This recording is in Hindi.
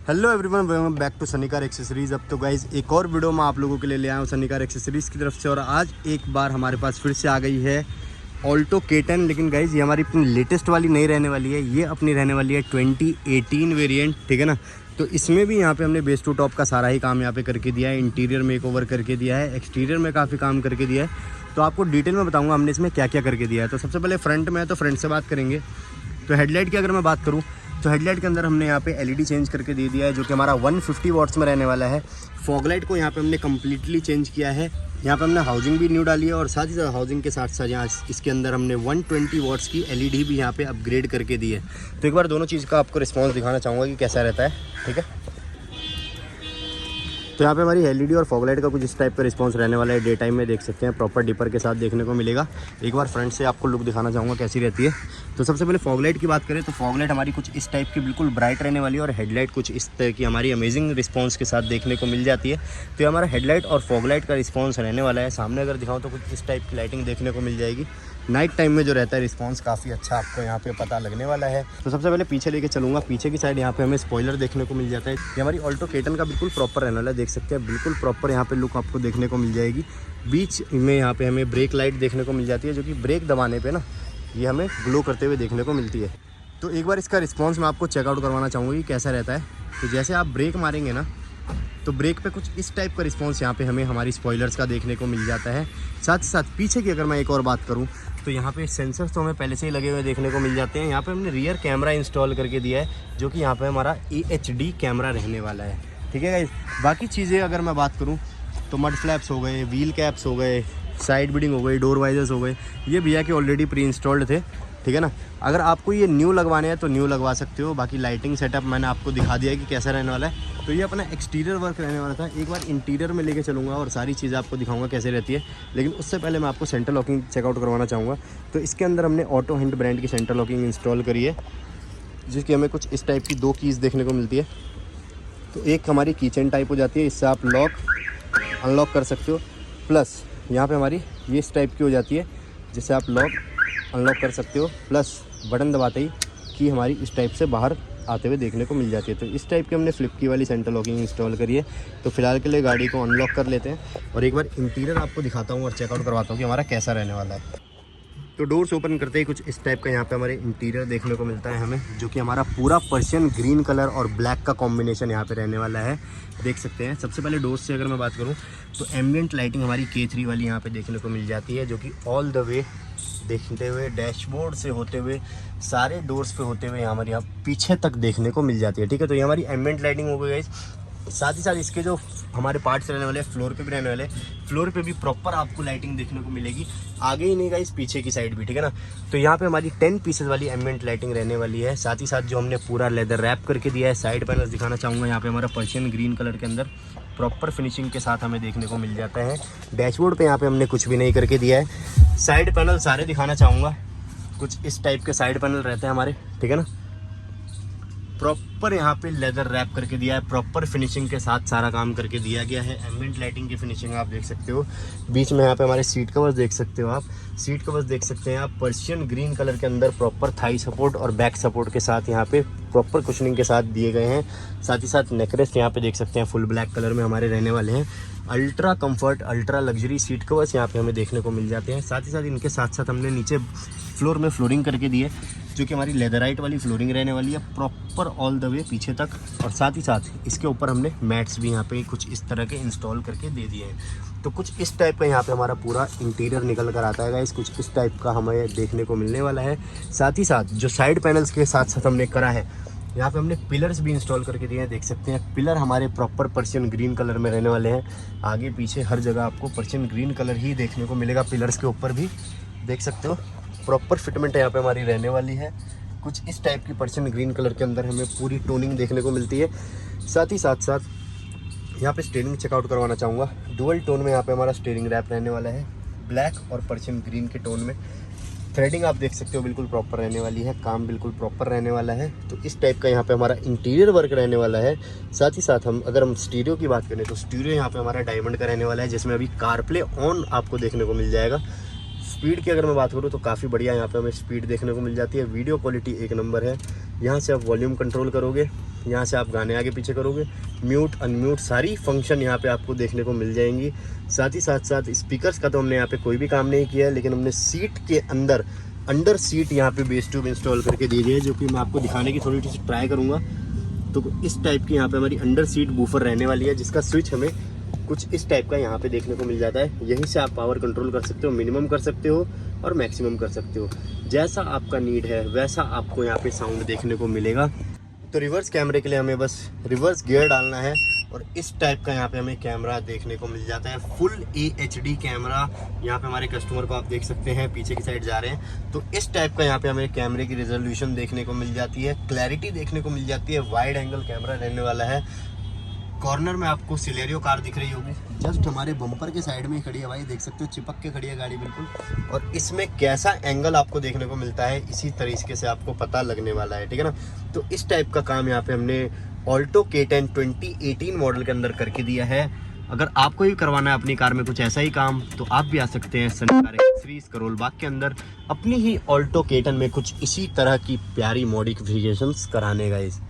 Hello everyone, welcome back to Sunny car accessories. अब तो गाइज़ एक और वीडियो में आप लोगों के लिए ले आया हूँ सनी कार एक्सेसरीज़ की तरफ से। और आज एक बार हमारे पास फिर से आ गई है ऑल्टो K10। लेकिन गाइज़ ये हमारी अपनी लेटेस्ट वाली नहीं रहने वाली है, ये अपनी रहने वाली है 2018 वेरिएंट, ठीक है ना। तो इसमें भी यहाँ पे हमने बेस टू टॉप का सारा ही काम यहाँ पे करके दिया है। इंटीरियर मेकओवर करके दिया है, एक्सटीरियर में काफ़ी काम करके दिया है। तो आपको डिटेल में बताऊँगा हमने इसमें क्या क्या करके दिया है। तो सबसे पहले फ्रंट में है, तो फ्रंट से बात करेंगे। तो हेडलाइट की अगर मैं बात करूँ तो हेडलाइट के अंदर हमने यहाँ पे एलईडी चेंज करके दे दिया है, जो कि हमारा 150 वॉट्स में रहने वाला है। फॉगलाइट को यहाँ पे हमने कम्प्लीटली चेंज किया है। यहाँ पे हमने हाउसिंग भी न्यू डाली है और साथ ही साथ हाउसिंग के साथ साथ यहाँ इसके अंदर हमने 120 वॉट्स की एलईडी भी यहाँ पे अपग्रेड करके दी है। तो एक बार दोनों चीज़ का आपको रिस्पॉन्स दिखाना चाहूँगा कि कैसा रहता है, ठीक है। तो यहाँ पे हमारी एलईडी और फॉगलाइट का कुछ इस टाइप का रिस्पांस रहने वाला है। डे टाइम में देख सकते हैं, प्रॉपर डिपर के साथ देखने को मिलेगा। एक बार फ्रंट से आपको लुक दिखाना चाहूँगा कैसी रहती है। तो सबसे पहले फॉगलाइट की बात करें तो फॉगलाइट हमारी कुछ इस टाइप की बिल्कुल ब्राइट रहने वाली है और हेडलाइट कुछ इस तरह की हमारी अमेजिंग रिस्पॉन्स के साथ देखने को मिल जाती है। तो ये हमारा हेडलाइट और फॉगलाइट का रिस्पॉन्स रहने वाला है। सामने अगर दिखाऊँ तो कुछ इस टाइप की लाइटिंग देखने को मिल जाएगी। नाइट टाइम में जो रहता है रिस्पांस काफ़ी अच्छा आपको यहाँ पे पता लगने वाला है। तो सबसे पहले पीछे लेके चलूँगा। पीछे की साइड यहाँ पे हमें स्पॉइलर देखने को मिल जाता है। ये हमारी ऑल्टो K10 का बिल्कुल प्रॉपर रहने वाला है, देख सकते हैं बिल्कुल प्रॉपर यहाँ पे लुक आपको देखने को मिल जाएगी। बीच में यहाँ पे हमें ब्रेक लाइट देखने को मिल जाती है, जो कि ब्रेक दबाने पर ना ये हमें ग्लो करते हुए देखने को मिलती है। तो एक बार इसका रिस्पॉन्स मैं आपको चेकआउट करवाना चाहूँगा कि कैसा रहता है। तो जैसे आप ब्रेक मारेंगे ना तो ब्रेक पे कुछ इस टाइप का रिस्पांस यहाँ पे हमें हमारी स्पॉयलर्स का देखने को मिल जाता है। साथ ही साथ पीछे की अगर मैं एक और बात करूँ तो यहाँ पे सेंसर्स तो हमें पहले से ही लगे हुए देखने को मिल जाते हैं। यहाँ पे हमने रियर कैमरा इंस्टॉल करके दिया है, जो कि यहाँ पे हमारा HD कैमरा रहने वाला है, ठीक है गाइस। बाकी चीज़ें अगर मैं बात करूँ तो मड फ्लैप्स हो गए, व्हील कैप्स हो गए, साइड बीडिंग हो गई, डोर वाइजर्स हो गए, ये भैया के ऑलरेडी प्री इंस्टॉल्ड थे, ठीक है ना। अगर आपको ये न्यू लगवाने हैं तो न्यू लगवा सकते हो। बाकी लाइटिंग सेटअप मैंने आपको दिखा दिया है कि कैसा रहने वाला है। तो ये अपना एक्सटीरियर वर्क रहने वाला था। एक बार इंटीरियर में लेके चलूँगा और सारी चीज़ें आपको दिखाऊंगा कैसे रहती है। लेकिन उससे पहले मैं आपको सेंटर लॉकिंग चेकआउट करवाना चाहूँगा। तो इसके अंदर हमने ऑटो हिंट ब्रांड की सेंटर लॉकिंग इंस्टॉल करी है, जिसकी हमें कुछ इस टाइप की 2 कीज़ देखने को मिलती है। तो एक हमारी कीचेन टाइप हो जाती है, इससे आप लॉक अनलॉक कर सकते हो। प्लस यहाँ पर हमारी ये इस टाइप की हो जाती है, जिससे आप लॉक अनलॉक कर सकते हो। प्लस बटन दबाते ही की हमारी इस टाइप से बाहर आते हुए देखने को मिल जाती है। तो इस टाइप की हमने फ्लिप की वाली सेंटर लॉकिंग इंस्टॉल करी है। तो फिलहाल के लिए गाड़ी को अनलॉक कर लेते हैं और एक बार इंटीरियर आपको दिखाता हूँ और चेकआउट करवाता हूँ कि हमारा कैसा रहने वाला है। तो डोर्स ओपन करते ही कुछ इस टाइप का यहाँ पे हमारे इंटीरियर देखने को मिलता है हमें, जो कि हमारा पूरा पर्शियन ग्रीन कलर और ब्लैक का कॉम्बिनेशन यहाँ पे रहने वाला है, देख सकते हैं। सबसे पहले डोर्स से अगर मैं बात करूँ तो एम्बिएंट लाइटिंग हमारी K3 वाली यहाँ पे देखने को मिल जाती है, जो कि ऑल द वे देखते हुए डैशबोर्ड से होते हुए सारे डोर्स पे होते हुए हमारे यहाँ पीछे तक देखने को मिल जाती है, ठीक है। तो ये हमारी एम्बिएंट लाइटिंग हो गई गाइस। साथ ही साथ इसके जो हमारे पार्ट्स रहने वाले हैं, फ्लोर पे भी रहने वाले, फ्लोर पे भी प्रॉपर आपको लाइटिंग देखने को मिलेगी, आगे ही नहीं गाइस पीछे की साइड भी, ठीक है ना। तो यहाँ पे हमारी 10 पीसेस वाली एम्बिएंट लाइटिंग रहने वाली है। साथ ही साथ जो हमने पूरा लेदर रैप करके दिया है, साइड पैनल्स दिखाना चाहूँगा। यहाँ पे हमारा पर्शियन ग्रीन कलर के अंदर प्रॉपर फिनिशिंग के साथ हमें देखने को मिल जाता है। डैशबोर्ड पे यहाँ पे हमने कुछ भी नहीं करके दिया है। साइड पैनल सारे दिखाना चाहूँगा, कुछ इस टाइप के साइड पैनल रहते हैं हमारे, ठीक है ना। प्रॉपर यहाँ पे लेदर रैप करके दिया है, प्रॉपर फिनिशिंग के साथ सारा काम करके दिया गया है। एम्बिएंट लाइटिंग की फिनिशिंग आप देख सकते हो। बीच में यहाँ पे हमारे सीट कवर्स देख सकते हो, आप सीट कवर्स देख सकते हैं आप पर्शियन ग्रीन कलर के अंदर प्रॉपर थाई सपोर्ट और बैक सपोर्ट के साथ यहाँ पे प्रॉपर कुशनिंग के साथ दिए गए हैं। साथ ही साथ नेकरेस्ट यहाँ पे देख सकते हैं फुल ब्लैक कलर में हमारे रहने वाले हैं। Ultra comfort, ultra luxury seat covers यहाँ पे हमें देखने को मिल जाते हैं। साथ ही साथ इनके साथ साथ हमने नीचे फ्लोर में फ्लोरिंग करके दी है, जो कि हमारी लेदराइट वाली फ्लोरिंग रहने वाली है, प्रॉपर ऑल द वे पीछे तक। और साथ ही साथ इसके ऊपर हमने मैट्स भी यहाँ पे कुछ इस तरह के इंस्टॉल करके दे दिए हैं। तो कुछ इस टाइप का यहाँ पे हमारा पूरा इंटीरियर निकल कर आता है गाइस, कुछ इस टाइप का हमें देखने को मिलने वाला है। साथ ही साथ जो साइड पैनल्स के साथ साथ हमने करा है, यहाँ पे हमने पिलर्स भी इंस्टॉल करके दिए हैं, देख सकते हैं। पिलर हमारे प्रॉपर पर्शियन ग्रीन कलर में रहने वाले हैं। आगे पीछे हर जगह आपको पर्शियन ग्रीन कलर ही देखने को मिलेगा। पिलर्स के ऊपर भी देख सकते हो प्रॉपर फिटमेंट यहाँ पे हमारी रहने वाली है। कुछ इस टाइप की पर्शियन ग्रीन कलर के अंदर हमें पूरी टोनिंग देखने को मिलती है। साथ ही साथ यहाँ पे स्टीयरिंग चेकआउट करवाना चाहूँगा। डुअल टोन में यहाँ पे हमारा स्टीयरिंग रैप रहने वाला है, ब्लैक और पर्शियन ग्रीन के टोन में। थ्रेडिंग आप देख सकते हो बिल्कुल प्रॉपर रहने वाली है, काम बिल्कुल प्रॉपर रहने वाला है। तो इस टाइप का यहाँ पे हमारा इंटीरियर वर्क रहने वाला है। साथ ही साथ अगर हम स्टीरियो की बात करें तो स्टीरियो यहाँ पे हमारा डायमंड का रहने वाला है, जिसमें अभी कारप्ले ऑन आपको देखने को मिल जाएगा। स्पीड की अगर मैं बात करूँ तो काफ़ी बढ़िया यहाँ पे हमें स्पीड देखने को मिल जाती है। वीडियो क्वालिटी एक नंबर है। यहाँ से आप वॉल्यूम कंट्रोल करोगे, यहाँ से आप गाने आगे पीछे करोगे, म्यूट अनम्यूट सारी फंक्शन यहाँ पे आपको देखने को मिल जाएंगी। साथ ही साथ स्पीकर्स का तो हमने यहाँ पे कोई भी काम नहीं किया है, लेकिन हमने सीट के अंडर सीट यहाँ पे बेस ट्यूब इंस्टॉल करके दी है, जो कि मैं आपको दिखाने की थोड़ी सी ट्राई करूँगा। तो इस टाइप की यहाँ पे हमारी अंडर सीट बूफर रहने वाली है, जिसका स्विच हमें कुछ इस टाइप का यहाँ पे देखने को मिल जाता है। यहीं से आप पावर कंट्रोल कर सकते हो, मिनिमम कर सकते हो और मैक्सिमम कर सकते हो। जैसा आपका नीड है वैसा आपको यहाँ पे साउंड देखने को मिलेगा। तो रिवर्स कैमरे के लिए हमें बस रिवर्स गियर डालना है और इस टाइप का यहाँ पे हमें कैमरा देखने को मिल जाता है। फुल HD कैमरा यहाँ पे हमारे कस्टमर को आप देख सकते हैं, पीछे की साइड जा रहे हैं। तो इस टाइप का यहाँ पे हमें कैमरे की रेजोल्यूशन देखने को मिल जाती है, क्लैरिटी देखने को मिल जाती है। वाइड एंगल कैमरा रहने वाला है। कॉर्नर में आपको सिलेरियो कार दिख रही होगी, जस्ट हमारे बम्पर के साइड में ही खड़ी है भाई, देख सकते हो चिपक के खड़ी है गाड़ी बिल्कुल। और इसमें कैसा एंगल आपको देखने को मिलता है इसी तरीके से आपको पता लगने वाला है, ठीक है ना। तो इस टाइप का काम यहाँ पे हमने ऑल्टो K10 2018 मॉडल के अंदर करके दिया है। अगर आपको भी करवाना है अपनी कार में कुछ ऐसा ही काम, तो आप भी आ सकते हैं सनी कार एक्सेसरीज करोल बाग के अंदर अपनी ही ऑल्टो K10 में कुछ इसी तरह की प्यारी मॉडिफिकेशंस कराने गाइस।